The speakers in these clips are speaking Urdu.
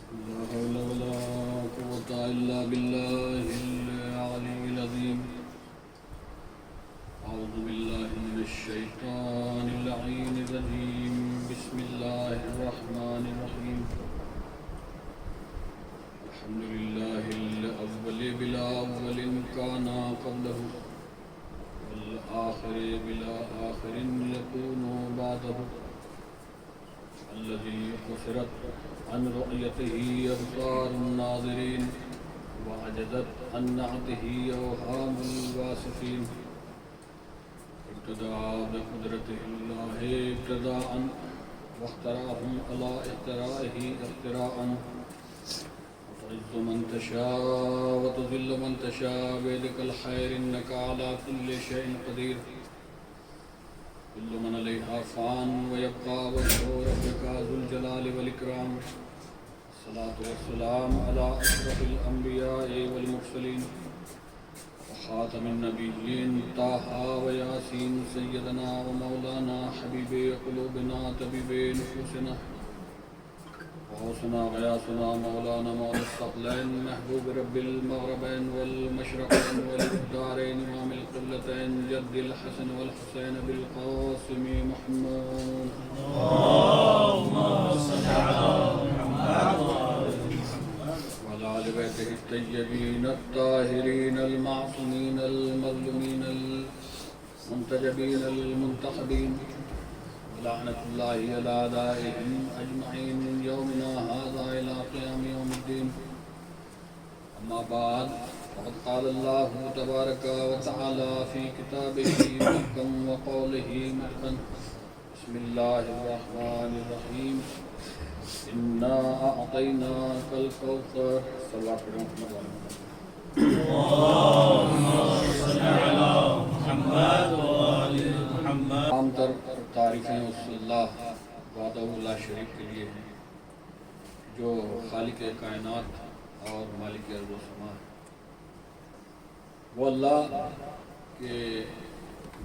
لا حول ولا قوة إلا بالله العلي العظيم. أعوذ بالله من الشيطان اللعين الرجيم. بسم الله الرحمن الرحيم. الحمد لله الأول بلا أول كان قبله، والآخر بلا آخر يكون بعده، الذي قصرت عن رؤيته أبصار الناظرين وعجزت عن نعته أوهام الواصفين. ابتدأ بقدرته الله ابتداء واختراهم على اخترائه اختراء. تعز من تشاء وتذل من تشاء بيدك الخير إنك على كل شيء قدير. كل من عليها فان ويبقى وجه ربك ذو الجلال والإكرام. الصلاة والسلام على أشرف الأنبياء والمرسلين وخاتم النبيين طه وياسين سيدنا ومولانا حبيب قلوبنا طبيب نفوسنا وغوثنا غياثنا مولانا مولى الثقلين محبوب رب المغربين والمشرقين والدارين إمام القبلتين جد الحسن والحسين بالقاسم محمود. اللهم صل على محمد وعلى آل بيته الطيبين الطاهرين المعصومين المظلومين المنتجبين المنتخبين. لعنة الله على أعدائهم أجمعين من يومنا هذا إلى قيام يوم الدين. أما بعد، فقد قال الله تبارك وتعالى في كتابه محكم وقوله متقن. بسم الله الرحمن الرحيم. إنا أعطيناك الكوثر. صلوات محمد اللهم صل على محمد وآل محمد. عام طر تعریفیں اس اللہ وحدہ لا شریک کے لیے ہیں جو خالق کائنات اور مالک ارض و سما ہے. وہ اللہ کہ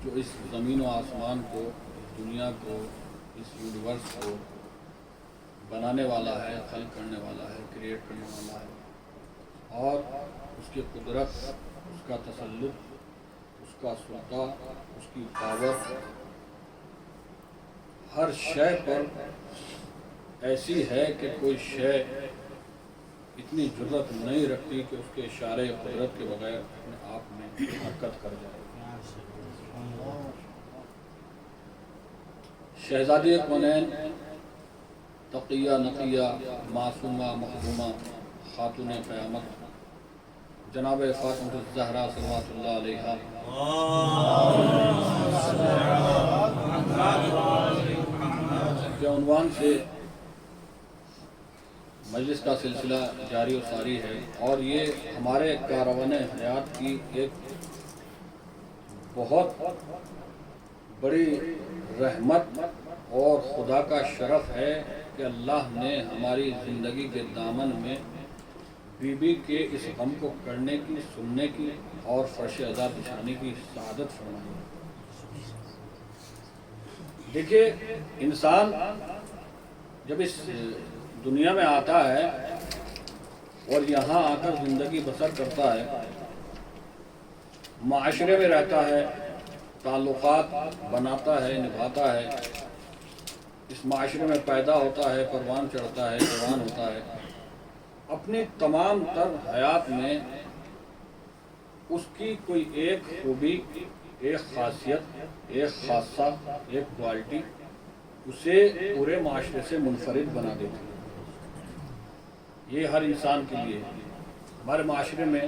جو اس زمین و آسمان کو، اس دنیا کو، اس یونیورس کو بنانے والا ہے، خلق کرنے والا ہے، کریٹ کرنے والا ہے، اور اس کی قدرت، اس کا تسلط، اس کا سلطہ، اس کی پاور ہر شے پر ایسی ہے کہ کوئی شے اتنی جرأت نہیں رکھتی کہ اس کے اشارے قدرت کے بغیر اپنے آپ میں حرکت کر جائے. شہزادی کونین، تقیہ نقیہ، معصومہ محرومہ، خاتون قیامت جناب فاطمہ الزہرا صلوات اللہ علیہا کے عنوان سے مجلس کا سلسلہ جاری و ساری ہے، اور یہ ہمارے کاروان حیات کی ایک بہت بڑی رحمت اور خدا کا شرف ہے کہ اللہ نے ہماری زندگی کے دامن میں بی بی کے اس غم کو کرنے کی، سننے کی اور فرش عذاب بچھانے کی سعادت فرمائی. دیکھیے، انسان جب اس دنیا میں آتا ہے اور یہاں آ کر زندگی بسر کرتا ہے، معاشرے میں رہتا ہے، تعلقات بناتا ہے، نبھاتا ہے، اس معاشرے میں پیدا ہوتا ہے، پروان چڑھتا ہے، جوان ہوتا ہے. اپنی تمام تر حیات میں اس کی کوئی ایک خوبی، ایک خاصیت، ایک خاصہ، ایک کوالٹی اسے پورے معاشرے سے منفرد بنا دیتی ہے. یہ ہر انسان کے لیے ہے. ہمارے معاشرے میں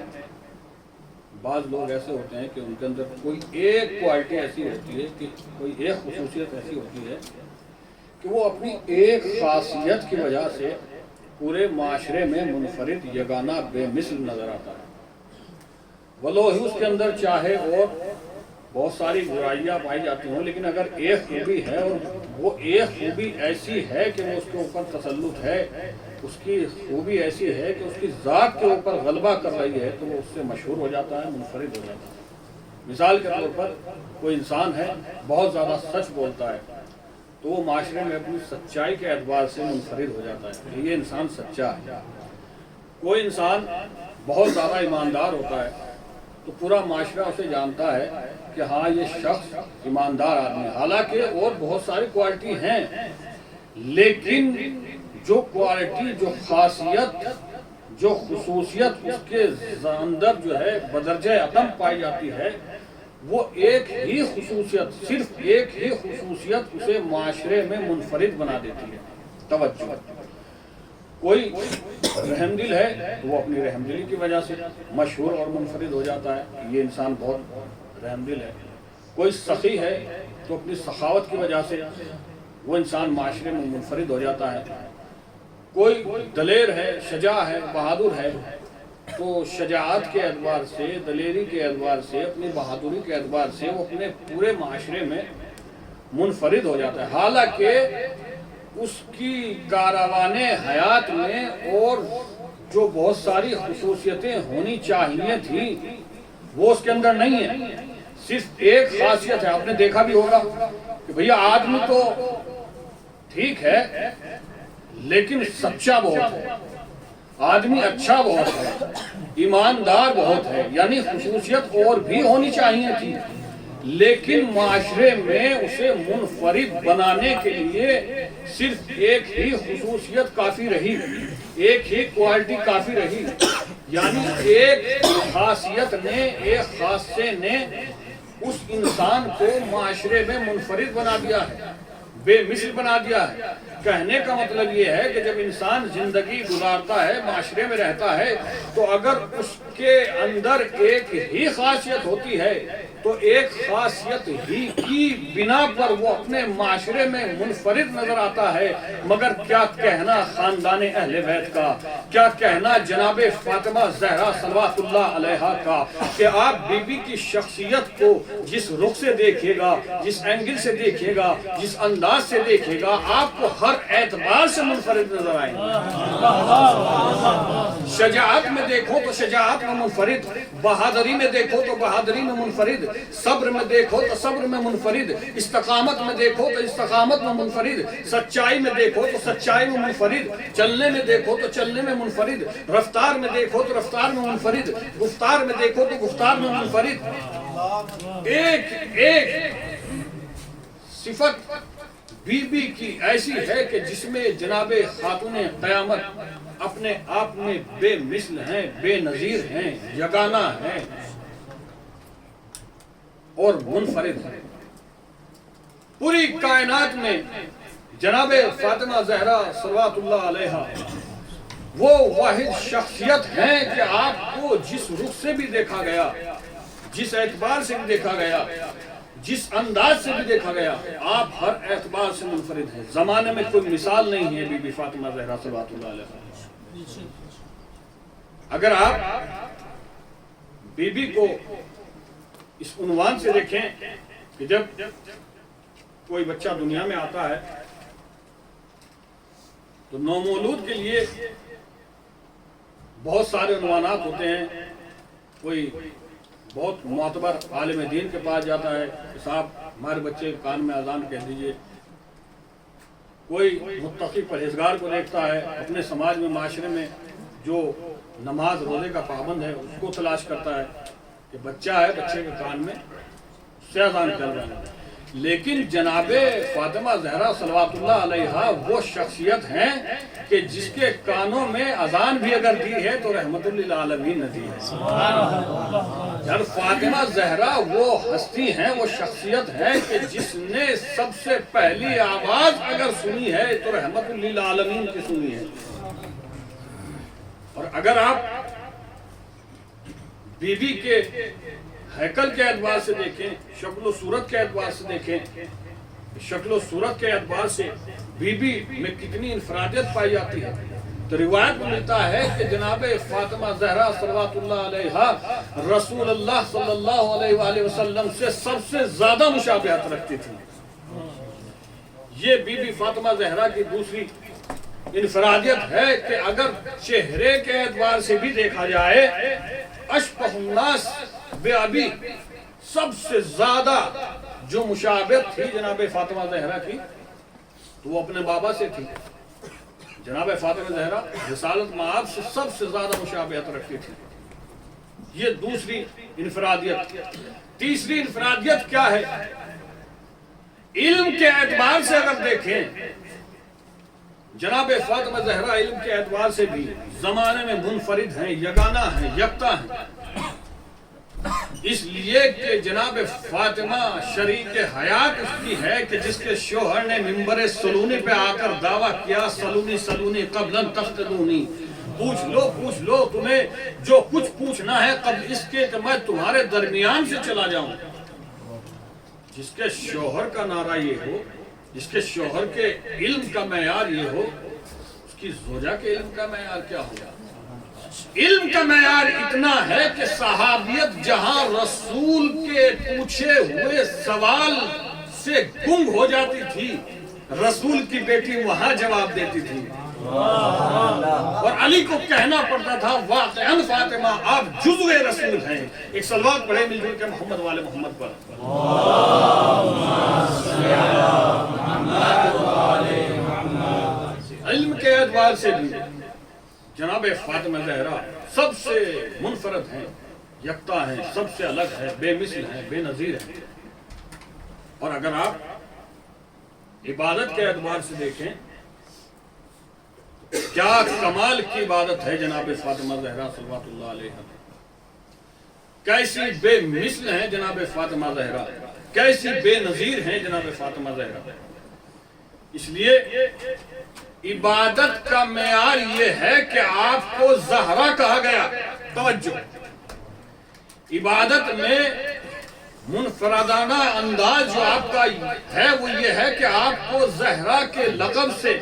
بعض لوگ ایسے ہوتے ہیں کہ ان کے اندر کوئی ایک کوالٹی ایسی ہوتی ہے، کہ کوئی ایک خصوصیت ایسی ہوتی ہے کہ وہ اپنی ایک خاصیت کی وجہ سے پورے معاشرے میں منفرد، یگانہ، بے مثل نظر آتا ہے. ولو ہی اس کے اندر چاہے اور بہت ساری برائیاں پائی جاتی ہوں، لیکن اگر ایک خوبی ہے اور وہ ایک خوبی ایسی ہے کہ وہ اس کے اوپر تسلط ہے، اس کی خوبی ایسی ہے کہ اس کی ذات کے اوپر غلبہ کر رہی ہے، تو وہ اس سے مشہور ہو جاتا ہے، منفرد ہو جاتا ہے. مثال کے طور پر کوئی انسان ہے، بہت زیادہ سچ بولتا ہے، تو وہ معاشرے میں اپنی سچائی کے اعتبار سے منفرد ہو جاتا ہے کہ یہ انسان سچا ہے۔ کوئی انسان بہت زیادہ ایماندار ہوتا ہے تو پورا معاشرہ اسے جانتا ہے کہ ہاں یہ شخص ایماندار آدمی ہے، حالانکہ اور بہت ساری کوالٹی ہیں، لیکن جو کوالٹی، جو خاصیت، جو خصوصیت اس کے اندر جو ہے بدرجہ عدم پائی جاتی ہے، وہ ایک ہی خصوصیت، صرف ایک ہی خصوصیت اسے معاشرے میں منفرد بنا دیتی ہے۔ توجہ، کوئی رحم دل ہے تو وہ اپنی رحم دلی کی وجہ سے مشہور اور منفرد ہو جاتا ہے، یہ انسان بہت رحم دل ہے۔ کوئی سخی ہے تو اپنی سخاوت کی وجہ سے وہ انسان معاشرے میں منفرد ہو جاتا ہے۔ کوئی دلیر ہے، شجاع ہے، بہادر ہے تو شجاعت کے اعتبار سے، دلیری کے اعتبار سے، اپنی بہادری کے اعتبار سے وہ اپنے پورے معاشرے میں منفرد ہو جاتا ہے، حالانکہ اس کی کاروان حیات میں اور جو بہت ساری خصوصیتیں ہونی چاہیے تھیں وہ اس کے اندر نہیں ہیں۔ صرف ایک خاصیت ہے، آپ نے دیکھا بھی ہوگا کہ بھئی آدمی تو ٹھیک ہے لیکن سچا بہت ہے، آدمی اچھا بہت ہے، ایماندار بہت ہے، یعنی خصوصیت اور بھی ہونی چاہیے تھی، لیکن معاشرے میں اسے منفرد بنانے کے لیے صرف ایک ہی خصوصیت کافی رہی، ایک ہی کوالٹی کافی رہی، یعنی ایک خاصیت نے، ایک خاصے نے اس انسان کو معاشرے میں منفرد بنا دیا ہے، بے مثل بنا دیا ہے۔ کہنے کا مطلب یہ ہے کہ جب انسان زندگی گزارتا ہے، معاشرے میں رہتا ہے، تو اگر اس کے اندر ایک ہی خاصیت ہوتی ہے تو ایک خاصیت ہی کی بنا پر وہ اپنے معاشرے میں منفرد نظر آتا ہے، مگر کیا کہنا خاندان اہل بیت کا، کیا کہنا جناب فاطمہ زہرا صلوات اللہ علیہا کا، کہ آپ بی بی کی شخصیت کو جس رخ سے دیکھے گا، جس اینگل سے دیکھے گا، جس انداز سے دیکھے گا، آپ کو ہر اعتبار سے منفرد نظر آئیں گے۔ شجاعت میں دیکھو تو شجاعت میں منفرد، بہادری میں دیکھو تو بہادری میں منفرد، صبر میں دیکھو تو صبر میں منفرد، استقامت میں دیکھو تو استقامت میں منفرد، سچائی میں دیکھو تو سچائی میں منفرد، چلنے میں دیکھو تو چلنے میں منفرد، رفتار میں دیکھو تو رفتار میں منفرد، گفتار میں دیکھو تو گفتار میں منفرد۔ ایک ایک صفت بی بی کی ایسی ہے کہ جس میں جناب خاتون قیامت اپنے آپ میں بے مثل ہیں، بے نظیر ہیں، یگانہ ہیں اور منفرد ہیں۔ پوری کائنات میں جناب فاطمہ زہرا صلوات اللہ علیہا وہ واحد شخصیت ہیں کہ آپ کو جس رخ سے بھی دیکھا گیا، جس اعتبار سے بھی دیکھا گیا، جس انداز سے بھی دیکھا گیا، آپ ہر اعتبار سے منفرد ہیں۔ زمانے میں کوئی مثال نہیں ہے بی بی فاطمہ زہرا صلوات اللہ علیہا۔ اگر آپ بی بی کو اس عنوان سے دیکھیں کہ جب کوئی بچہ دنیا میں آتا ہے تو نومولود کے لیے بہت سارے عنوانات ہوتے ہیں۔ کوئی بہت معتبر عالم دین کے پاس جاتا ہے کہ صاحب ہمارے بچے کے کان میں اذان کہہ دیجئے۔ کوئی متقی پرہیزگار کو دیکھتا ہے اپنے سماج میں، معاشرے میں جو نماز روزے کا پابند ہے اس کو تلاش کرتا ہے کہ بچہ ہے، بچے کے کان میں اس سے اذان کر رہا ہے۔ لیکن جناب فاطمہ زہرا صلوات اللہ علیہا وہ شخصیت ہیں کہ جس کے کانوں میں اذان بھی اگر دی ہے تو رحمت للعالمین نے دی ہے۔ یعنی فاطمہ زہرا وہ ہستی ہیں، وہ شخصیت ہے کہ جس نے سب سے پہلی آواز اگر سنی ہے تو رحمت للعالمین کی سنی ہے۔ اور اگر آپ بی بی کے ہیکل کے اعتبار سے دیکھیں، شکل و صورت کے اعتبار سے دیکھیں، شکل و صورت کے اعتبار سے بی بی میں کتنی انفرادیت پائی جاتی ہے، تو روایت میں ملتا ہے کہ جناب فاطمہ زہرا صلوات اللہ علیہا رسول اللہ صلی اللہ علیہ وآلہ وسلم سے سب سے زیادہ مشابہت رکھتی تھی۔ یہ بی بی فاطمہ زہرا کی دوسری انفرادیت ہے کہ اگر چہرے کے اعتبار سے بھی دیکھا جائے، اشبہ الناس بے ابی، سب سے زیادہ جو مشابہت تھی جناب فاطمہ زہرا کی تو وہ اپنے بابا سے تھی. جناب فاطمہ زہرا رسالت مآب سے سب سے زیادہ مشابہت رکھتی تھی. یہ دوسری انفرادیت. تیسری انفرادیت کیا ہے؟ علم کے اعتبار سے اگر دیکھیں جناب فاطمہ زہرا علم کے اعتبار سے بھی زمانے میں منفرد ہیں، یگانہ ہیں، یکتا ہیں. اس لیے کہ جناب فاطمہ شریک حیات اس کی ہے کہ جس کے شوہر نے منبر سلونی پہ آ کر دعویٰ کیا سلونی سلونی قبل ان تفتدونی، پوچھ لو تمہیں جو کچھ پوچھنا ہے قبل اس کے کہ میں تمہارے درمیان سے چلا جاؤں. جس کے شوہر کا نعرہ یہ ہو، جس کے شوہر کے علم کا معیار یہ ہو، اس کی زوجہ کے علم کا معیار کیا ہوگا؟ علم کا معیار اتنا ہے کہ صحابیت جہاں رسول کے پوچھے ہوئے سوال سے گنگ ہو جاتی تھی، رسول کی بیٹی وہاں جواب دیتی تھی. اور علی کو کہنا پڑتا تھا واقعاً فاطمہ آپ جزو رسول ہیں. ایک صلوات پڑھے مل جل کے محمد والے محمد پر. علم کے اعتبار سے بھی جناب فاطمہ زہرا سب سے منفرد ہیں، یکتا ہیں، سب سے الگ ہے، بے مثل ہیں، بے نظیر ہیں. اور اگر آپ عبادت کے اعتبار سے دیکھیں کیا کمال کی عبادت ہے جناب فاطمہ زہرا صلوات اللہ علیہا. کیسی بے مثل ہیں جناب فاطمہ زہرا، کیسی بے نظیر ہیں جناب فاطمہ زہرا. اس لیے عبادت کا معیار یہ ہے کہ آپ کو زہرا کہا گیا. توجہ، عبادت میں منفردانہ انداز جو آپ کا ہے وہ یہ ہے کہ آپ کو زہرا کے لقب سے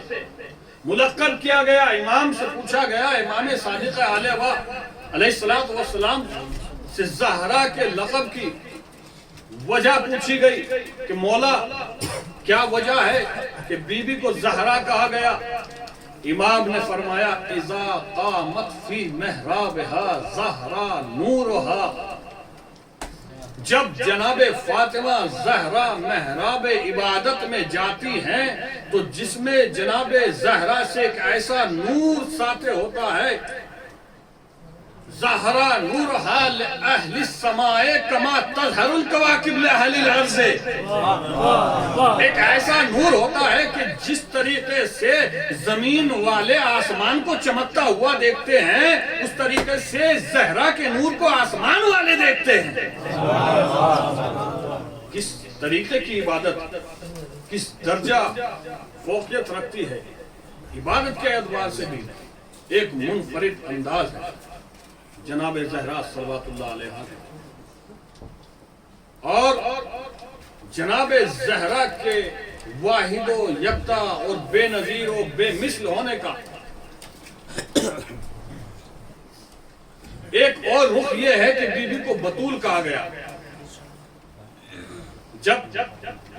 ملقب کیا گیا. امام سے پوچھا گیا، امام صادق علیہ السلام سے زہرا کے لقب کی وجہ پوچھی گئی کہ مولا کیا وجہ ہے کہ بی بی کو زہرا کہا گیا؟ امام نے فرمایا اذا قامت فی محرابها زہرا نورها. جب جناب فاطمہ زہرا محراب عبادت میں جاتی ہیں تو جس میں جناب زہرا سے ایک ایسا نور ساطع ہوتا ہے. زہرا نورها لأہل السماء کما تظہر الکواکب لأہل الارض. ایک ایسا نور ہوتا ہے کہ جس طریقے سے زمین والے آسمان کو چمکتا ہوا دیکھتے ہیں اس طریقے سے زہرا کے نور کو آسمان والے دیکھتے ہیں. کس طریقے کی عبادت کس درجہ فوقیت رکھتی ہے. عبادت کے اعتبار سے بھی ایک منفرد انداز ہے جناب زہرا صلوات اللہ علیہا. اور جناب زہرا کے واحد و یکتا اور بے نظیر و بے مثل ہونے کا ایک اور رخ یہ ہے کہ بی بی کو بطول کہا گیا. جب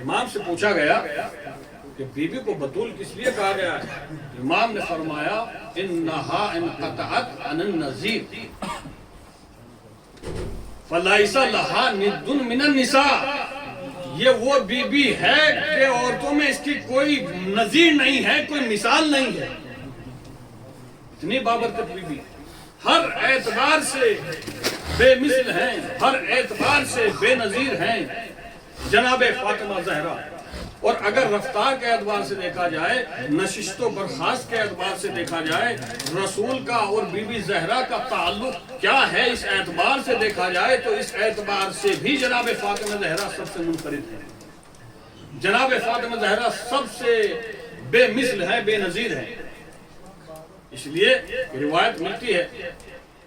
امام سے پوچھا گیا کہ بی بی کو بطول کس لیے کہا گیا ہے، امام نے فرمایا انہا انقطعت عن النظیر فلیس لہا ند من النساء. یہ وہ بی بی ہے کہ عورتوں میں اس کی کوئی نظیر نہیں ہے، کوئی مثال نہیں ہے. اتنی بابرکت بی بی، ہر اعتبار سے بے مثل ہیں، ہر اعتبار سے بے نظیر ہیں جناب فاطمہ زہرا. اور اگر رفتار کے اعتبار سے دیکھا جائے، نشست و برخاست کے اعتبار سے دیکھا جائے، رسول کا اور بی بی زہرا کا تعلق کیا ہے اس اعتبار سے دیکھا جائے تو اس اعتبار سے بھی جناب فاطمہ زہرا سب سے منفرد ہے. جناب فاطمہ زہرا سب سے بے مثل ہے، بے نظیر ہے. اس لیے روایت ملتی ہے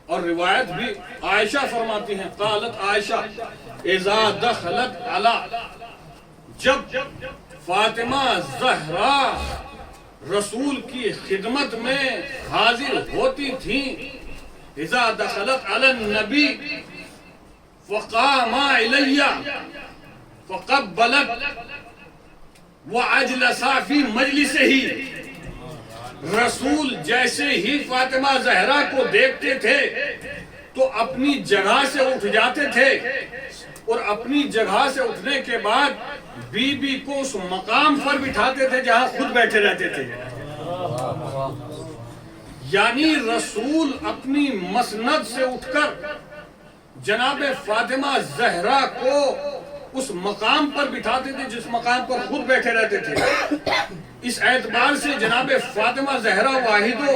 اور روایت بھی عائشہ فرماتی ہیں، قالت عائشہ اذا دخلت علی، جب فاطمہ زہرا رسول کی خدمت میں حاضر ہوتی تھیں، اذا دخلت علی النبی فقام الی فقبلت واجلسا فی مجلسہ. رسول جیسے ہی فاطمہ زہرا کو دیکھتے تھے تو اپنی جگہ سے اٹھ جاتے تھے اور اپنی جگہ سے اٹھنے کے بعد بی بی کو اس مقام پر بٹھاتے تھے جہاں خود بیٹھے رہتے تھے. یعنی رسول اپنی مسند سے اٹھ کر جناب فاطمہ زہرا کو اس مقام پر بٹھاتے تھے جس مقام پر خود بیٹھے رہتے تھے. اس اعتبار سے جناب فاطمہ زہرا واحد و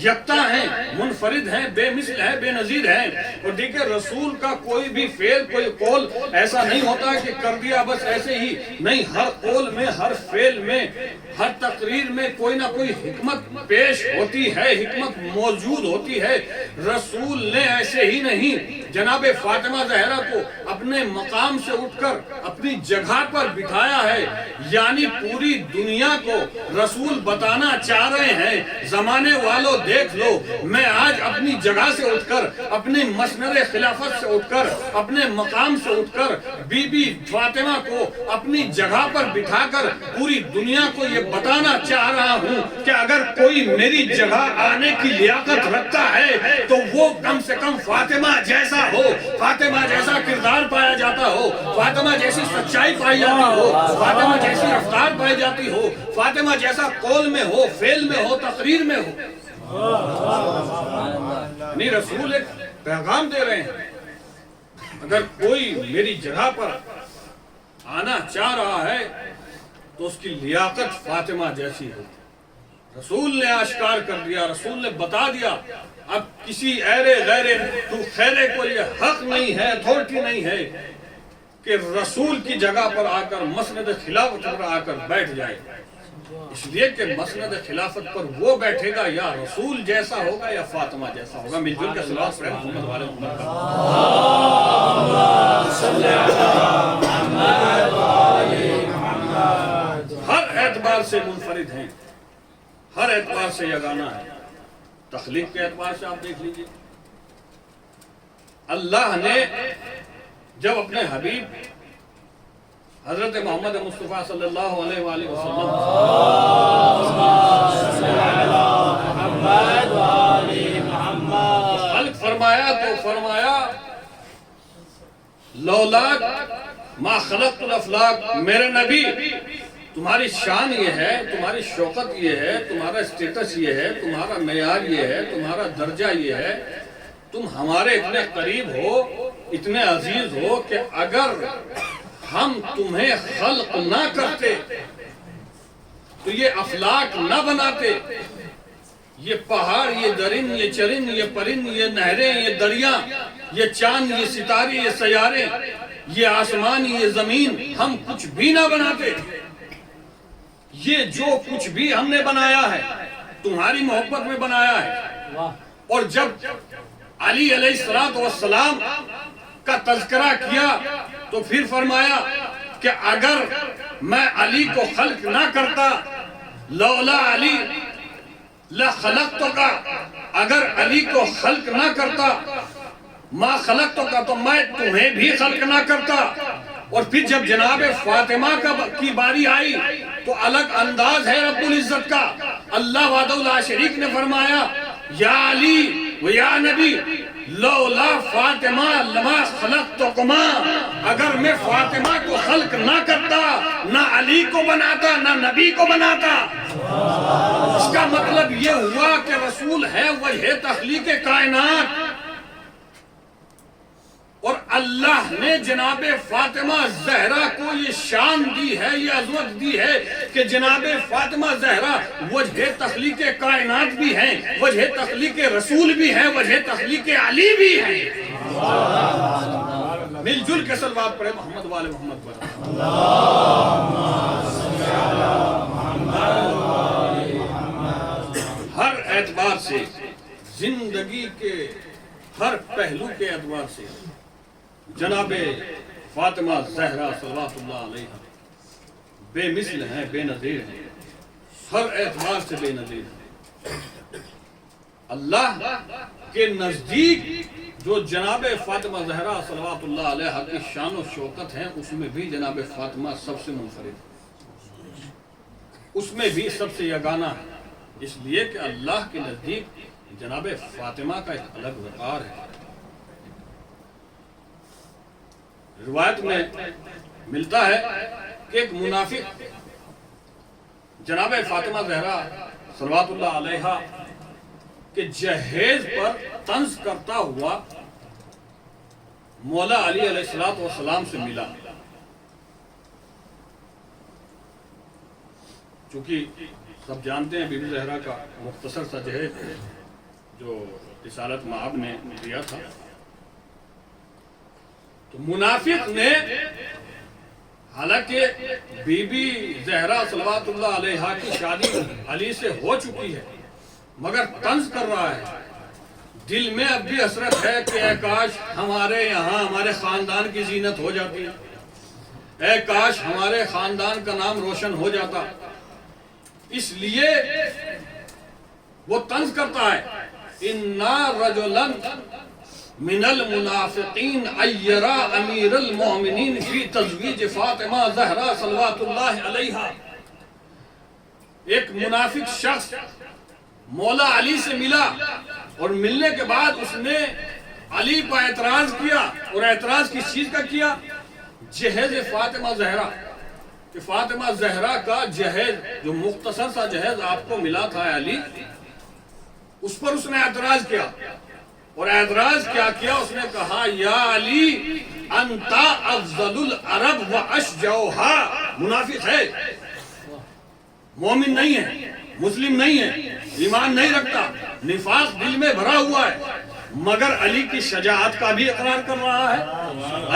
یکتا ہیں، منفرد ہیں، بے مثل ہیں، بے نظیر ہیں. اور دیکھیں رسول کا کوئی بھی فعل، کوئی قول ایسا نہیں ہوتا کہ کر دیا بس ایسے ہی نہیں. ہر قول میں، ہر فعل میں، ہر تقریر میں کوئی نہ کوئی حکمت پیش ہوتی ہے، حکمت موجود ہوتی ہے. رسول نے ایسے ہی نہیں جناب فاطمہ زہرا کو اپنے مقام سے اٹھ کر اپنی جگہ پر بٹھایا ہے. یعنی پوری دنیا کو رسول بتانا چاہ رہے ہیں زمانے والوں دیکھ لو، میں آج اپنی جگہ سے اٹھ کر، اپنی مسند خلافت سے اٹھ کر، اپنے مقام سے اٹھ کر بی بی فاطمہ کو اپنی جگہ پر بٹھا کر پوری دنیا کو یہ بتانا چاہ رہا ہوں کہ اگر کوئی میری جگہ آنے کی لیاقت رکھتا ہے تو وہ کم سے کم فاطمہ جیسا ہو، فاطمہ جیسا کردار پایا جاتا ہو، فاطمہ جیسی سچائی پائی جاتی ہو، فاطمہ جیسی رفتار پائی جاتی ہو، فاطمہ جیسا قول میں ہو، فعل میں ہو، تقریر میں ہو. نہیں، رسول ایک پیغام دے رہے ہیں اگر کوئی میری جگہ پر آنا چاہ رہا ہے تو اس کی لیاقت فاطمہ جیسی ہو. رسول نے آشکار کر دیا، رسول نے بتا دیا. اب کسی ایرے غیرے تو خیرے کو یہ حق نہیں ہے، اتھارٹی نہیں ہے کہ رسول کی جگہ پر آ کر مسند خلافت پر آ کر بیٹھ جائے. اس لیے کہ مسند خلافت پر وہ بیٹھے گا یا رسول جیسا ہوگا یا فاطمہ جیسا ہوگا. مل جل کے صلوات پڑھیں محمد والے محمد کا. ہر اعتبار سے منفرد ہیں، ہر اعتبار سے یگانہ ہے. تخلیق کے اعتبار سے آپ دیکھ لیجئے، اللہ نے جب اپنے حبیب حضرت محمد مصطفیٰ صلی اللہ علیہ وآلہ وسلم خلق فرمایا تو فرمایا لولاک ما خلقت الافلاک، میرے نبی تمہاری شان یہ ہے، تمہاری شوقت یہ ہے، تمہارا سٹیٹس یہ ہے، تمہارا معیار یہ ہے، تمہارا درجہ یہ ہے، تم ہمارے اتنے قریب ہو، اتنے عزیز ہو کہ اگر ہم تمہیں خلق نہ کرتے تو یہ افلاک نہ بناتے، یہ پہاڑ، یہ درند، یہ چرند، یہ پرند، یہ نہریں، یہ دریا، یہ چاند، یہ ستارے، یہ سیارے، یہ آسمان، یہ زمین، ہم کچھ بھی نہ بناتے. یہ جو کچھ بھی ہم نے بنایا ہے تمہاری محبت میں بنایا ہے. اور جب علی علیہ السلام کا تذکرہ کیا تو پھر فرمایا کہ اگر میں علی کو خلق نہ کرتا، لولا علی لخلقتک، اگر علی کو خلق نہ کرتا، ما خلقتک، تو میں تمہیں بھی خلق نہ کرتا. اور پھر جب جناب فاطمہ کی باری آئی تو الگ انداز ہے رب العزت کا. اللہ وحدہ لا شریک نے فرمایا یا علی و یا نبی لولا فاطمہ لما خلقتکما، اگر میں فاطمہ کو خلق نہ کرتا نہ علی کو بناتا نہ نبی کو بناتا. اس کا مطلب یہ ہوا کہ رسول ہے وجہ تخلیق کائنات. اور اللہ نے جناب فاطمہ زہرا کو یہ شان دی ہے، یہ عظمت دی ہے کہ جناب فاطمہ زہرا وجہ تخلیق کائنات بھی ہیں، وجہ تخلیق رسول بھی ہیں، وجہ تخلیق علی بھی ہیں. مل جل کے صلوات پڑھے محمد والے محمد پر. ہر اعتبار سے، زندگی کے ہر پہلو کے اعتبار سے جناب فاطمہ زہرا صلوات اللہ علیہ بے مثل ہیں، بے نظیر ہیں، ہر اعتبار سے بے نظیر ہیں. اللہ کے نزدیک جو جناب فاطمہ زہرا صلوات اللہ علیہ کی شان و شوکت ہیں اس میں بھی جناب فاطمہ سب سے منفرد ہے، اس میں بھی سب سے یگانہ ہے. اس لیے کہ اللہ کے نزدیک جناب فاطمہ کا ایک الگ وقار ہے. روایت میں ملتا ہے کہ ایک منافق جناب فاطمہ زہرا صلوات اللہ علیہا کہ جہیز پر طنز کرتا ہوا مولا علی علیہ السلام سے ملا. چونکہ سب جانتے ہیں بی بی زہرا کا مختصر سا جہیز جو رسالت مآب نے دیا تھا. تو منافق نے حالانکہ بی بی زہرا صلوات اللہ علیہا کی شادی علی سے ہو چکی ہے مگر طنز کر رہا ہے. دل میں اب بھی حسرت ہے کہ اے کاش ہمارے یہاں ہمارے خاندان کی زینت ہو جاتی, اے کاش ہمارے خاندان کا نام روشن ہو جاتا. اس لیے وہ طنز کرتا ہے اِنَّا رَجُلًا مِنَ الْمُنَافِقِينَ اَيَّرَا أَمِيرَ الْمُؤْمِنِينَ فِي تَزْوِيجِ فاطمہ زہرا صلوات اللہ علیہا. ایک منافق شخص مولا علی سے ملا اور ملنے کے بعد اس نے علی پر اعتراض کیا, اور اعتراض کس چیز کا کیا؟ جہیز فاطمہ زہرا, کہ فاطمہ زہرا کا جہیز جو مختصر سا جہیز آپ کو ملا تھا علی, اس پر اس نے اعتراض کیا. اور اعتراض کیا کیا؟ اس نے کہا یا علی انت افضل العرب و اشجعها. منافق ہے, مومن نہیں ہے, مسلم نہیں ہے, ایمان نہیں رکھتا, نفاق دل میں بھرا ہوا ہے, مگر علی کی شجاعت کا بھی اقرار کر رہا ہے,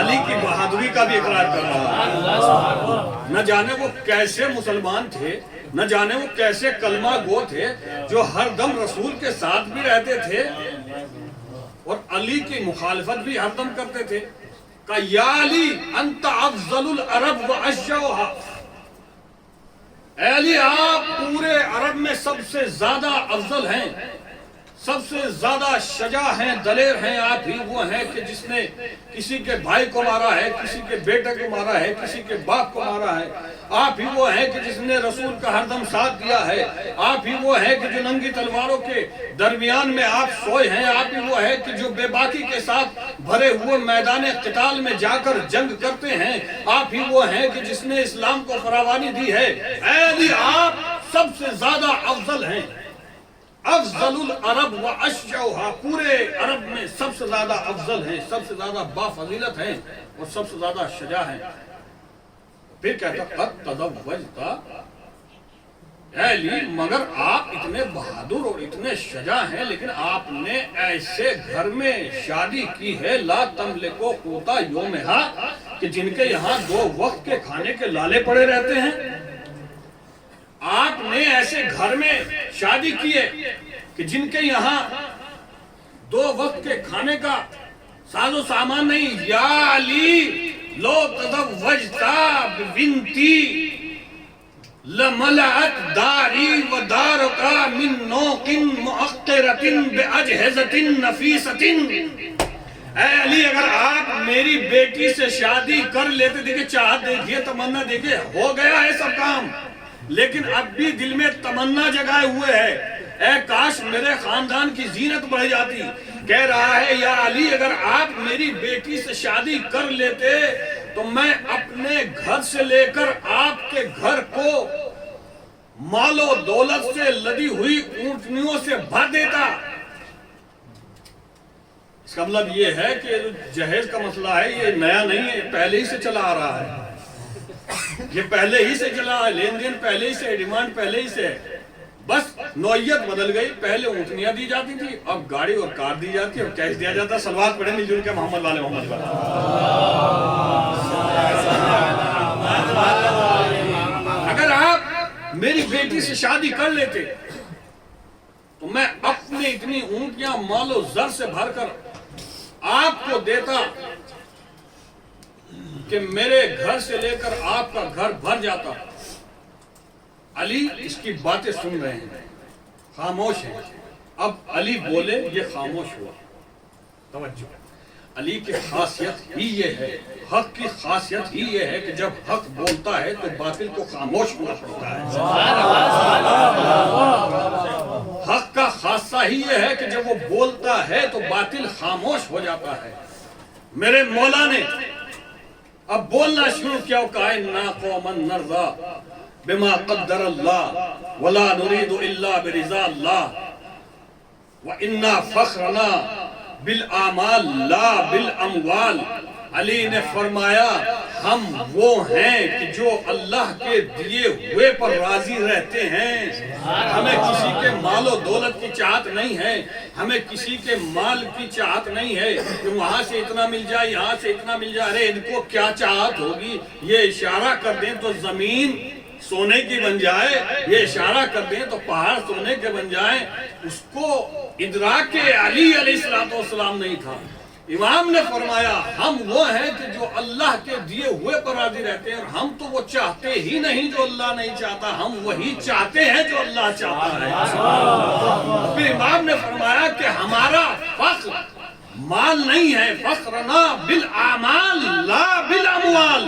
علی کی بہادری کا بھی اقرار کر رہا ہے. نہ جانے وہ کیسے مسلمان تھے, نہ جانے وہ کیسے کلمہ گو تھے جو ہر دم رسول کے ساتھ بھی رہتے تھے اور علی کی مخالفت بھی ہر دم کرتے تھے. کہ یا علی انت افضل العرب و اشجعها. اے علی آپ پورے عرب میں سب سے زیادہ افضل ہیں, سب سے زیادہ شجاع ہیں, دلیر ہیں. آپ ہی وہ ہیں کہ جس نے کسی کے بھائی کو مارا ہے, کسی کے بیٹے کو مارا ہے, کسی کے باپ کو مارا ہے. آپ ہی وہ ہیں کہ جس نے رسول کا ہر دم ساتھ دیا ہے. آپ ہی وہ ہیں کہ جو ننگی تلواروں کے درمیان میں آپ سوئے ہیں. آپ ہی وہ ہیں کہ جو بے باکی کے ساتھ بھرے ہوئے میدان قتال میں جا کر جنگ کرتے ہیں. آپ ہی وہ ہیں کہ جس نے اسلام کو فراوانی دی ہے. اے علی آپ سب سے زیادہ افضل ہیں, افضل العرب و اشجعها. پورے عرب میں سب سے زیادہ افضل ہیں, سب سے زیادہ بافضیلت ہیں اور سب سے زیادہ شجاع ہیں. پھر کہتا قد تزوجتا. اے علی مگر آپ اتنے بہادر اور اتنے شجاع ہیں, لیکن آپ نے ایسے گھر میں شادی کی ہے لا تملکو قوت یومہا, کہ جن کے یہاں 2 وقت کے کھانے کے لالے پڑے رہتے ہیں. آپ نے ایسے گھر میں شادی کی ہے کہ جن کے یہاں 2 وقت کے کھانے کا ساز و سامان نہیں. یا علی لو تزوجتا ببنتی لملأت داری و دارکا من نوق معقرت باجہزت نفیست. اے علی اگر آپ میری بیٹی سے شادی کر لیتے, دیکھیں چاہت دیکھئے, تمنا دیکھئے, ہو گیا ہے سب کام, لیکن اب بھی دل میں تمنا جگائے ہوئے ہے اے کاش میرے خاندان کی زینت بڑھ جاتی. کہہ رہا ہے یا علی اگر آپ میری بیٹی سے شادی کر لیتے تو میں اپنے گھر سے لے کر آپ کے گھر کو مال و دولت سے لدی ہوئی اونٹنیوں سے بھر دیتا. اس کا مطلب یہ ہے کہ جہیز کا مسئلہ ہے یہ نیا نہیں ہے, پہلے ہی سے چلا آ رہا ہے. یہ پہلے ہی سے چلا ہے, لین دین پہلے ہی سے, ڈیمانڈ پہلے ہی سے ہے. بس نوعیت بدل گئی, پہلے اونٹنیاں دی جاتی تھی, اب گاڑی اور کار دی جاتی ہے, اور کیش دیا جاتا ہے. صلوات پڑھیں مل جل کے محمد والے محمد والے. اگر آپ میری بیٹی سے شادی کر لیتے تو میں اپنے اتنی اونٹیاں مال و زر سے بھر کر آپ کو دیتا کہ میرے گھر سے لے کر آپ کا گھر بھر جاتا. علی اس کی باتیں سن رہے ہیں, خاموش ہیں. اب علی بولے, یہ خاموش ہوا. توجہ, علی کی خاصیت ہی یہ ہے, حق کی خاصیت ہی یہ ہے کہ جب حق بولتا ہے تو باطل کو خاموش ہونا پڑتا ہے. حق کا خاصہ ہی یہ ہے کہ جب وہ بولتا ہے تو باطل خاموش ہو جاتا ہے. میرے مولا نے اب بولنا شروع کیا کائنا قومن نرضا بما قدر اللہ ولا نريد الا برضا اللہ وَإِنَّا فَخْرَنَا بِالْآمَالِ لَا بِالْأَمْوَالِ۔ علی نے فرمایا ہم وہ ہیں کہ جو اللہ کے دیے ہوئے پر راضی رہتے ہیں، ہمیں کسی کے مال و دولت کی چاہت نہیں ہے، ہمیں کسی کے مال کی چاہت نہیں ہے کہ وہاں سے اتنا مل جائے یہاں سے اتنا مل جائے، ارے ان کو کیا چاہت ہوگی، یہ اشارہ کر دیں تو زمین سونے کی بن جائے، یہ اشارہ کر دیں تو پہاڑ سونے کے بن جائیں۔ اس کو ادراک علی علیہ السلام نہیں تھا۔ امام نے فرمایا ہم وہ ہیں کہ جو اللہ کے دیے ہوئے پر راضی رہتے ہیں، اور ہم تو وہ چاہتے ہی نہیں جو اللہ نہیں چاہتا، ہم وہی چاہتے ہیں جو اللہ چاہتا ہے۔ پھر امام نے فرمایا کہ ہمارا فخر مال نہیں ہے، فخرنا بالاعمال لا بالاموال،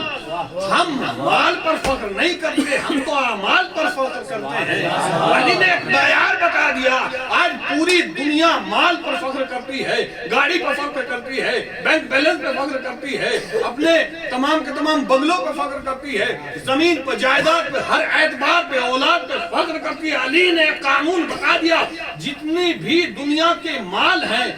ہم مال پر فخر نہیں کرتے، ہم تو اعمال پر فخر کرتے ہیں۔ علی نے ایک معیار بتا دیا، آج پوری دنیا مال پر فخر کرتی ہے، گاڑی پر فخر کرتی ہے، بینک بیلنس پر فخر کرتی ہے، اپنے تمام کے تمام بنگلوں پر فخر کرتی ہے، زمین پر جائیداد پہ ہر اعتبار پہ اولاد پہ فخر کرتی ہے۔ علی نے ایک قانون بتا دیا، جتنی بھی دنیا کے مال ہیں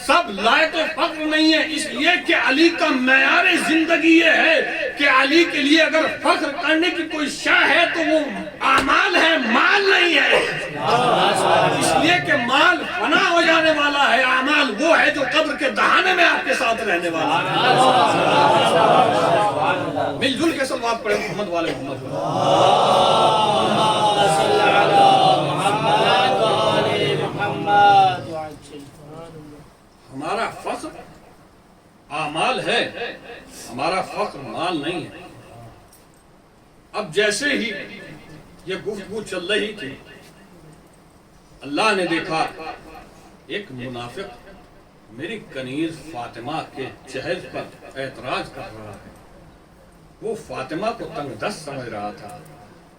سب لائق فخر نہیں ہے، اس لیے کہ علی کا معیار زندگی یہ ہے کہ علی کے لیے اگر فخر کرنے کی کوئی شے ہے تو وہ اعمال ہے، مال نہیں ہے۔ اس لیے کہ مال فنا ہو جانے والا ہے، اعمال وہ ہے جو قبر کے دہانے میں آپ کے ساتھ رہنے والا ہے۔ مل جل کے صلوات پڑھیں محمد والے محمد۔ ہمارا فخر اعمال ہے، ہمارا فخر مال نہیں ہے۔ اب جیسے ہی یہ گفتگو چل رہی تھی، اللہ نے دیکھا ایک منافق میری کنیز فاطمہ کے جہیز پر اعتراض کر رہا ہے۔ وہ فاطمہ کو تنگ دست سمجھ رہا تھا،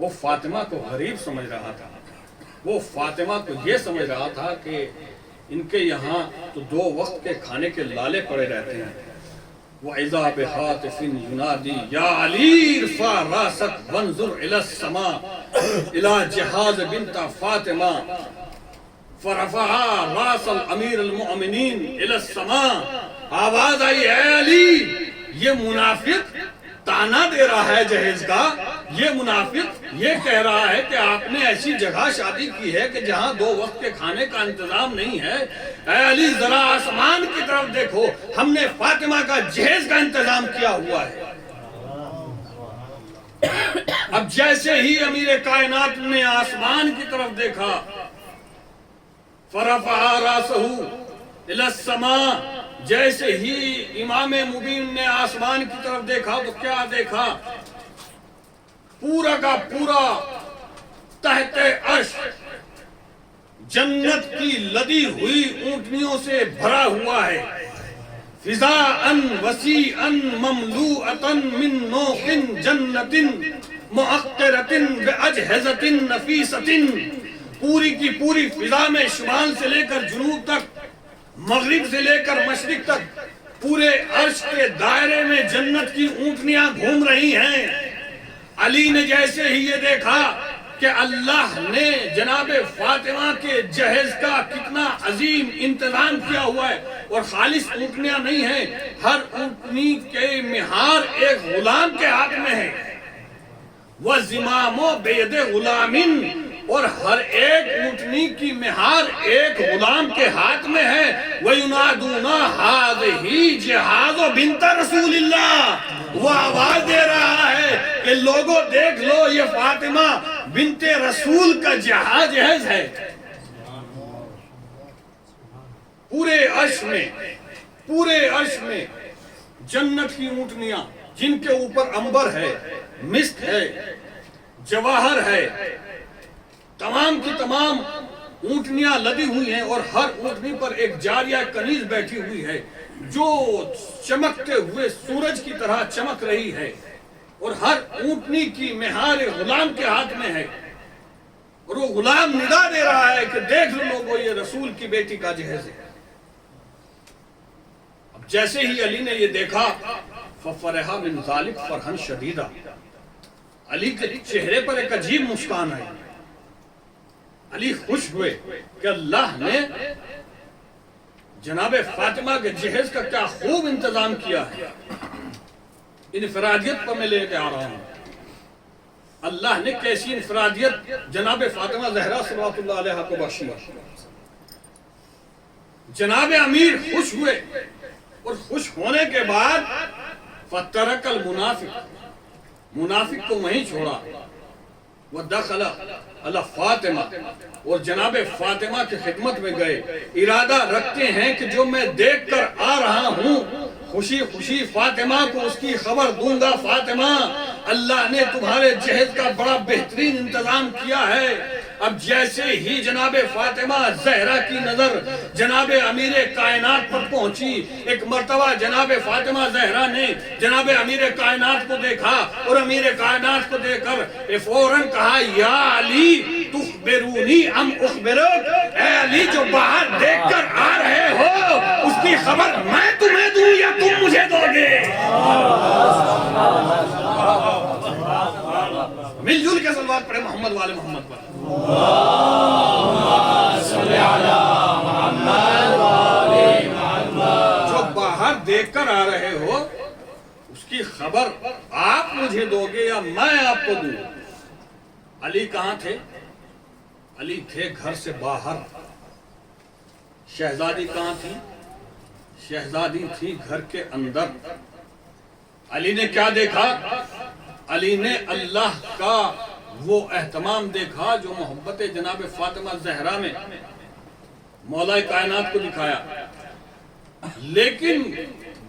وہ فاطمہ کو غریب سمجھ رہا تھا، وہ فاطمہ کو یہ سمجھ رہا تھا کہ ان کے یہاں تو 2 وقت کے کھانے کے لالے پڑے رہتے ہیں۔ وَإِذَا بِحَاتِفٍ يُنَادِي يَا عَلِي ارْفَعْ رَأْسَكَ وَانظُرْ إِلَى السَّمَاءِ إِلَى جِهَازِ بِنْتِ فَاطِمَةَ فَرَفَعَ رَأْسَ الْأَمِيرِ الْمُؤْمِنِينَ إِلَى السَّمَاءِ۔ آواز آئی اے علی، یہ منافق تانا دے رہا ہے جہیز کا، یہ منافق یہ کہہ رہا ہے کہ آپ نے ایسی جگہ شادی کی ہے کہ جہاں 2 وقت کے کھانے کا انتظام نہیں ہے۔ اے علی ذرا آسمان کی طرف دیکھو، ہم نے فاطمہ کا جہیز کا انتظام کیا ہوا ہے۔ اب جیسے ہی امیر کائنات نے آسمان کی طرف دیکھا، فرفع راسہ الی السماء، جیسے ہی امام مبین نے آسمان کی طرف دیکھا تو کیا دیکھا؟ پورا کا پورا تحت عرش جنت کی لدی ہوئی اونٹنیوں سے بھرا ہوا ہے۔ فضاءً وسیعًا مملوءۃ من نوق جنت معطرۃ باجہزۃ نفیسۃ، پوری کی پوری فضا میں شمال سے لے کر جنوب تک، مغرب سے لے کر مشرق تک پورے عرش کے دائرے میں جنت کی اونٹنیاں گھوم رہی ہیں۔ علی نے جیسے ہی یہ دیکھا کہ اللہ نے جناب فاطمہ کے جہیز کا کتنا عظیم انتظام کیا ہوا ہے، اور خالص اونٹنیاں نہیں ہیں، ہر اونٹنی کے مہار ایک غلام کے ہاتھ میں ہے۔ وَزِمَامُ بِيَدِ غُلَامٍ، اور ہر ایک اونٹنی کی مہار ایک غلام کے ہاتھ میں ہے۔ وَيُنَادُونَ هَذِهِ جِهَازُ بِنْتَ رَسُولِ اللَّهِ، وہ آواز دے رہا ہے کہ لوگوں دیکھ لو یہ فاطمہ بنت رسول کا جہیز ہے۔ پورے عرش میں جنت کی اونٹنیاں جن کے اوپر عنبر ہے، مسک ہے، جواہر ہے، تمام کی تمام اونٹنیاں لدی ہوئی ہیں، اور ہر اونٹنی پر ایک جاریہ کنیز بیٹھی ہوئی ہے جو چمکتے ہوئے سورج کی طرح چمک رہی ہے، اور ہر اونٹنی کی مہار غلام کے ہاتھ میں ہے، اور وہ غلام ندا دے رہا ہے کہ دیکھ لو لوگوں یہ رسول کی بیٹی کا جہیز ہے۔ اب جیسے ہی علی نے یہ دیکھا، ففرح من ذلک فرحا شدیدا، علی کے چہرے پر ایک عجیب مسکان آئی، علی خوش ہوئے کہ اللہ نے جناب فاطمہ کے جہیز کا کیا خوب انتظام کیا ہے، انفرادیت پر میں لے کے آ رہا ہوں، اللہ نے کیسی انفرادیت جناب فاطمہ زہرا صلوات اللہ علیہ کو بخشی۔ جناب امیر خوش ہوئے، اور خوش ہونے کے بعد فَتَرَكَ الْمُنَافِقُ، منافق کو وہیں چھوڑا، وَدَخَلَ عَلَى فاطمہ، اور جناب فاطمہ کی خدمت میں گئے، ارادہ رکھتے ہیں کہ جو میں دیکھ کر آ رہا ہوں خوشی خوشی فاطمہ کو اس کی خبر دوں گا، فاطمہ اللہ نے تمہارے جہیز کا بڑا بہترین انتظام کیا ہے۔ اب جیسے ہی جناب فاطمہ زہرا کی نظر جناب امیر کائنات پر پہنچی، ایک مرتبہ جناب فاطمہ زہرا نے جناب امیر کائنات کو دیکھا، اور امیر کائنات کو دیکھ کر فوراً کہا یا علی تخبرونی ام اخبرک، اے علی جو باہر دیکھ کر آ رہے ہو اس کی خبر میں تمہیں دوں یا تم مجھے دو گے؟ مل جل کے صلوات پڑھے محمد والے محمد پر۔ جو باہر دیکھ کر آ رہے ہو اس کی خبر آپ مجھے دو گے یا میں آپ کو دوں؟ علی کہاں تھے؟ علی تھے گھر سے باہر۔ شہزادی کہاں تھی؟ شہزادی تھی گھر کے اندر۔ علی نے کیا دیکھا؟ علی نے اللہ کا وہ اہتمام دیکھا جو محبت جناب فاطمہ زہرا میں مولا کائنات کو دکھایا، لیکن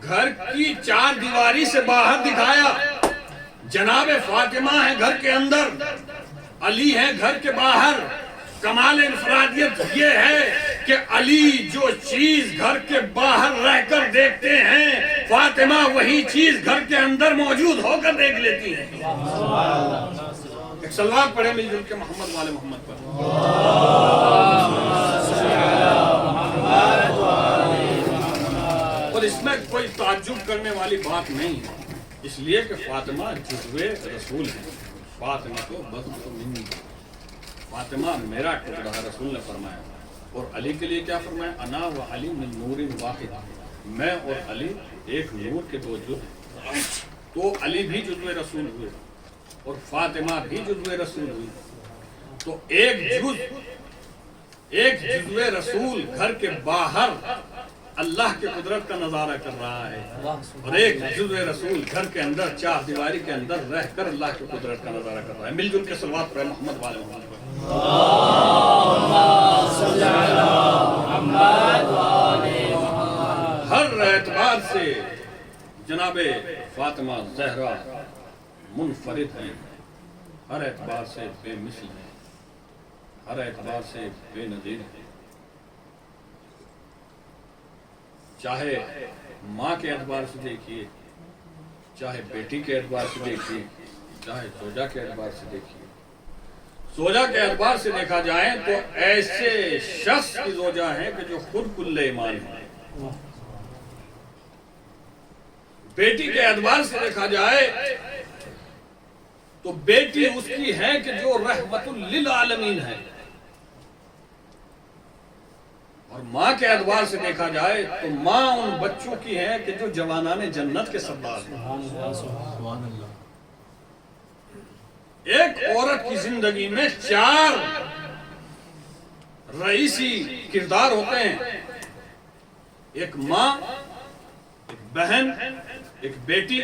گھر کی چار دیواری سے باہر دکھایا۔ جناب فاطمہ ہے گھر کے اندر، علی ہے گھر کے باہر۔ کمال انفرادیت یہ ہے کہ علی جو چیز گھر کے باہر رہ کر دیکھتے ہیں، فاطمہ وہی چیز گھر کے اندر موجود ہو کر دیکھ لیتی ہیں۔ ایک صلوات پڑھے مل جل کے محمد والے محمد پر۔ اور اس میں کوئی تعجب کرنے والی بات نہیں ہے، اس لیے کہ فاطمہ جزوے رسول ہیں۔ فاطمہ تو بس منی، فاطمہ میرا ٹکڑا ہے، رسول نے فرمایا۔ اور علی کے لیے کیا فرمایا؟ انا و علی من نور واحد، میں اور علی ایک نور کے دو جز ہیں۔ تو علی بھی جزو رسول ہوئے اور فاطمہ بھی جزو رسول ہوئی۔ تو ایک جزو رسول گھر کے باہر اللہ کے قدرت کا نظارہ کر رہا ہے، اور ایک جزو رسول گھر کے اندر چار دیواری کے اندر رہ کر اللہ کی قدرت کا نظارہ کر رہا ہے۔ مل جل کے صلوات پڑھے محمد والے محمد پر۔ ہر اعتبار سے جناب فاطمہ زہرا منفرد ہیں، ہر اعتبار سے بے مثل ہیں، ہر اعتبار سے بے نظیر ہیں۔ چاہے ماں کے اعتبار سے دیکھیے، چاہے بیٹی کے اعتبار سے دیکھیے، چاہے زوجہ کے اعتبار سے دیکھیے۔ زوجہ کے اعتبار سے دیکھا جائے تو ایسے شخص کی زوجہ ہیں کہ جو خود کل ایمان ہے۔ بیٹی کے اعتبار سے دیکھا جائے تو بیٹی اس کی ہے کہ جو رحمت للعالمین ہے، اور ماں کے اعتبار سے دیکھا جائے تو ماں ان بچوں کی ہے کہ جو جوانان جنت کے سردار ہیں۔ ایک عورت کی زندگی میں چار رئیسی کردار ہوتے ہیں، ایک ماں، ایک بہن، ایک بیٹی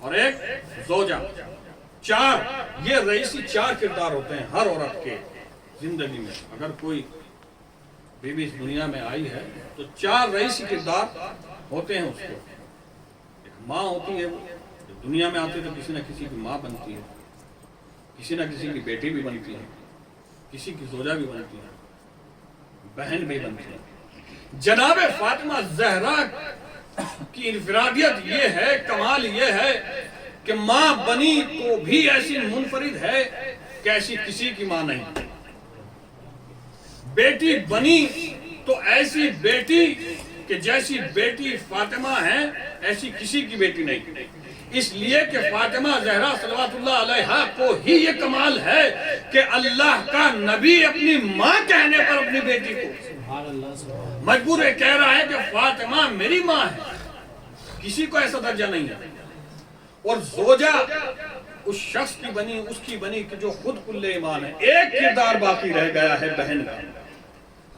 اور ایک زوجہ۔ چار یہ رئیسی چار کردار ہوتے ہیں ہر عورت کے زندگی میں۔ اگر کوئی بیوی اس دنیا میں آئی ہے تو چار رئیسی کردار ہوتے ہیں اس کو۔ ایک ماں ہوتی ہے، وہ دنیا میں آتے تو کسی نہ کسی کی ماں بنتی ہے، کسی نہ کسی کی بیٹی بھی بنتی ہے، کسی کی زوجہ بھی بنتی ہے، بہن بھی بنتی ہے۔ جناب فاطمہ زہرا کی انفرادیت یہ ہے، کمال یہ ہے کہ ماں بنی تو بھی ایسی منفرد ہے کہ ایسی کسی کی ماں نہیں۔ بیٹی بنی تو ایسی بیٹی کہ جیسی بیٹی فاطمہ ہیں ایسی کسی کی بیٹی نہیں، اس لیے کہ فاطمہ زہرا صلوات اللہ علیہا کو ہی یہ کمال ہے کہ اللہ کا نبی اپنی ماں کہنے پر اپنی بیٹی کو مجبور کہہ رہا ہے کہ فاطمہ میری ماں ہے، کسی کو ایسا درجہ نہیں ہے۔ اور زوجہ اس شخص کی بنی، اس کی بنی کہ جو خود کل ایمان ہے۔ ایک کردار باقی رہ گیا ہے بہن کا،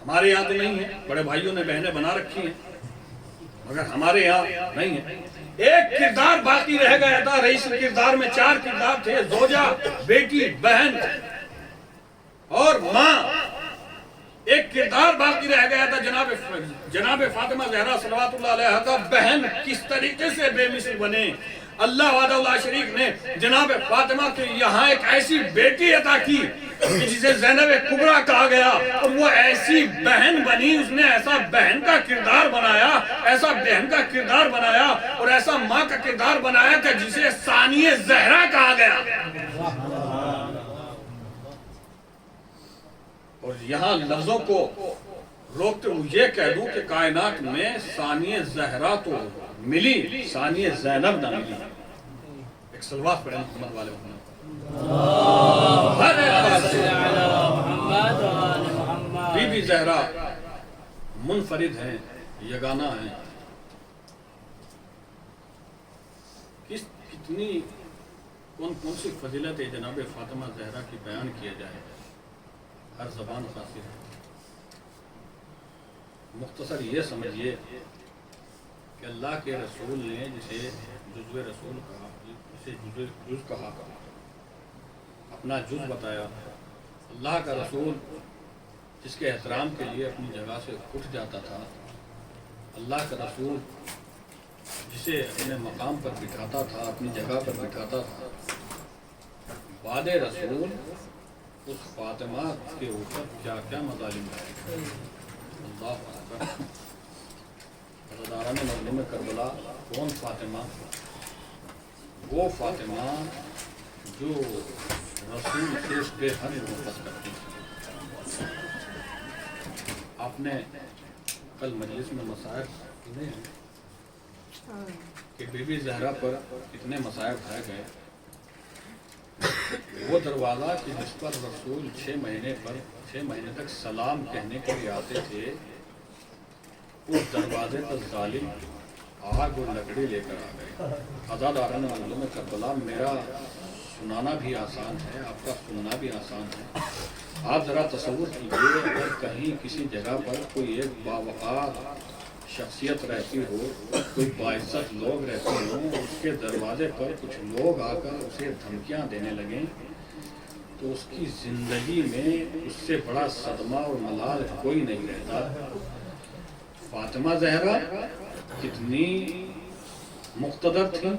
ہمارے یہاں تو نہیں ہے، بڑے بھائیوں نے بہنیں بنا رکھی ہیں مگر ہمارے یہاں نہیں ہے۔ ایک کردار باقی رہ گیا تھا، رئیس کردار میں 4 کردار تھے، زوجہ، بیٹی، بہن اور ماں۔ ایک کردار باقی رہ گیا تھا جناب فاطمہ زہرا صلوات اللہ علیہا کا بہن کس طریقے سے بے مثل بنے۔ اللہ وحدہ لا شریک نے جناب فاطمہ کے یہاں ایک ایسی بیٹی عطا کی کہ جسے زینب کبریٰ کہا گیا، اور وہ ایسی بہن بنی، اس نے ایسا بہن کا کردار بنایا، ایسا بہن کا کردار بنایا اور ایسا ماں کا کردار بنایا کہ جسے ثانیہ زہرا کہا گیا۔ اور یہاں لفظوں کو روکتے ہوئے یہ کہہ دوں کہ کائنات میں ثانیہ زہرا تو ملی، ثانیہ زینب نہ ملی۔ ایک صلوات پڑھیں محمد والے محمد۔ بی بی زہرا منفرد ہیں، یگانہ ہیں۔ کتنی کون سی فضیلت ہے جناب فاطمہ زہرا کی بیان کیا جائے، ہر زبان قاصر ہے۔ مختصر یہ سمجھیے کہ اللہ کے رسول نے جسے جزو رسول کہا، جسے جز کہا، اپنا جز بتایا۔ اللہ کا رسول جس کے احترام کے لیے اپنی جگہ سے اٹھ جاتا تھا، اللہ کا رسول جسے اپنے مقام پر بٹھاتا تھا، اپنی جگہ پر بٹھاتا تھا، بعد رسول اس فاطمہ کے اوپر کیا کیا مظالم ہے۔ اللہ اکبر۔ عزاداران مظلوم کربلا کون فاطمہ؟ وہ فاطمہ جو رسول سے بے حد محبت کرتی تھی۔ آپ نے کل مجلس میں مسائل سنے ہیں کہ بی بی زہرا پر کتنے مسائل اٹھائے گئے۔ وہ دروازہ کہ جس پر رسول 6 مہینے تک سلام کہنے کے لیے آتے تھے، اس دروازے پر ظالم آگ اور لکڑی لے کر آ گئے۔ عزاداران مظلوم کربلا، میرا سنانا بھی آسان ہے، آپ کا سننا بھی آسان ہے۔ آپ ذرا تصور کیجئے اگر کہیں کسی جگہ پر کوئی ایک باوقار شخصیت رہتی ہو، کوئی باعزت لوگ رہتے ہوں، اس کے دروازے پر کچھ لوگ آ کر اسے دھمکیاں دینے لگیں تو اس کی زندگی میں اس سے بڑا صدمہ اور ملال کوئی نہیں رہتا۔ فاطمہ زہرا کتنی مقتدر تھیں،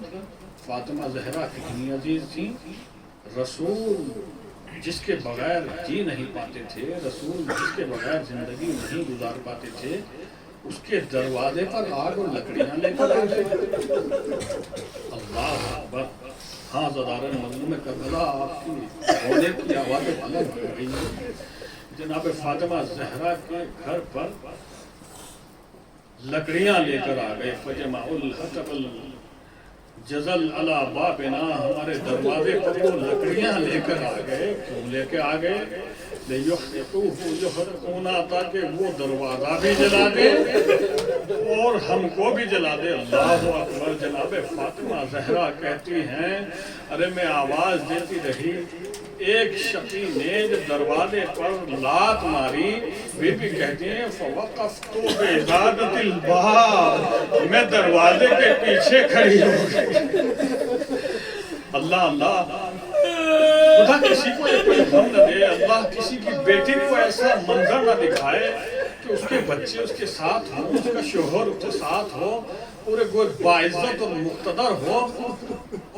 فاطمہ زہرا کتنی عزیز تھیں۔ رسول جس کے بغیر جی نہیں پاتے تھے، رسول جس کے بغیر زندگی نہیں گزار پاتے تھے، اس کے دروازے پر آگ اور لکڑیاں لے کر آئے۔ اللہ اکبر۔ ہاں عزاداران مظلوم کربلا، آپ کی رونے کی آوازیں بلند ہو گئی ہیں۔ جناب فاطمہ زہرا کے گھر پر لکڑیاں لے کر آ گئے۔ فجمع الحطب الجزل علی بابنا، ہمارے دروازے پر وہ لکڑیاں لے کر آ گئے۔ کیوں لے کے آ گئے؟ یحرقون، تاکہ وہ دروازہ بھی جلا دے اور ہم کو بھی جلا دے۔ اللہ اکبر۔ جناب فاطمہ زہرا کہتی ہیں، ارے میں آواز دیتی رہی، ایک شقی نے جب دروازے پر لات ماری، بی بی کہتی ہیں فوقفت بعزادۃ الباب، میں دروازے کے پیچھے کھڑی ہو گئی۔ اللہ اللہ، خدا کسی کو یہ کوئی غم نہ دے، اللہ کسی کی بیٹی کو ایسا منظر نہ دکھائے کہ اس کے بچے اس کے ساتھ ہوں، اس کا شوہر اس کے ساتھ ہو، پورے گوئے باعزت اور مقتدر ہو،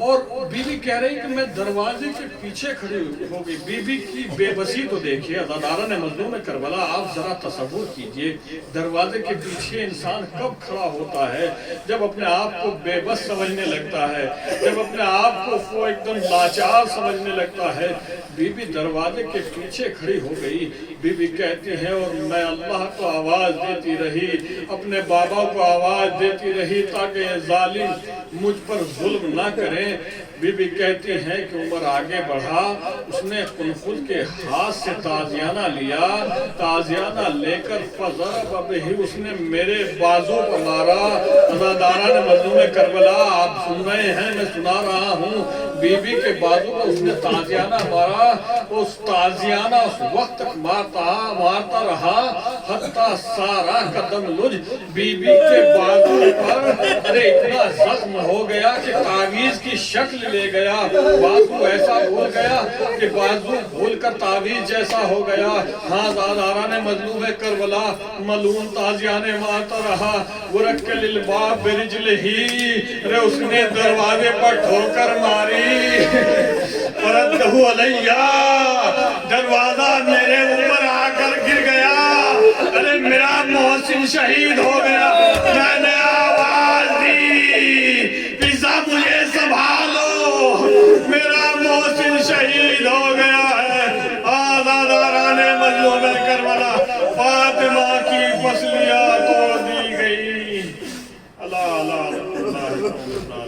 اور بی بی کہہ رہی کہ میں دروازے کے پیچھے کھڑی ہو گئی۔ بی بی کی بے بسی تو دیکھیے عزاداران مظلوم کربلا، آپ ذرا تصور کیجئے دروازے کے پیچھے انسان کب کھڑا ہوتا ہے؟ جب اپنے آپ کو بے بس سمجھنے لگتا ہے، جب اپنے آپ کو ایک دم لاچار سمجھنے لگتا ہے۔ بی بی دروازے کے پیچھے کھڑی ہو گئی۔ بی بی کہتی ہیں اور میں اللہ کو آواز دیتی رہی، اپنے بابا کو آواز دیتی رہی تاکہ یہ ظالم مجھ پر ظلم نہ کریں۔ بی بی کہتی ہیں کہ عمر آگے بڑھا، اس نے قنفذ کے ہاتھ سے تازیانہ لیا، تازیانہ لے کر فضرب بہ، اس نے میرے بازو پر مارا۔ عزاداران مظلوم کربلا آپ سن رہے ہیں، میں سنا رہا ہوں، بی بی کے بازو پر اس نے تازیانہ مارا۔ اس تازیانہ اس وقت تک مارتا رہا حتیٰ سارا قدم لج، بی بی کے بازو پر ارے اتنا زخم ہو گیا کہ تعویذ کی شکل لے گیا، بازو ایسا بھول گیا کہ بازو بھول کر تعویذ جیسا ہو گیا۔ ہاں زاداران مظلوم کربلا ملعون تازیانے مارتا رہا۔ ورکل الباب برجلہ، ارے اس نے دروازے پر ٹھوکر ماری، فردہ علیہ، دروازہ میرے اوپر آ کر گر گیا، ارے میرا محسن شہید ہو گیا۔ میں نے آواز دی، پیسا مجھے سنبھالو، میرا محسن شہید ہو گیا ہے۔ آزاداران مظلوم کربلا فاطمہ کی پسلیاں توڑ دی گئی۔ اللہ اللہ اللہ اللہ۔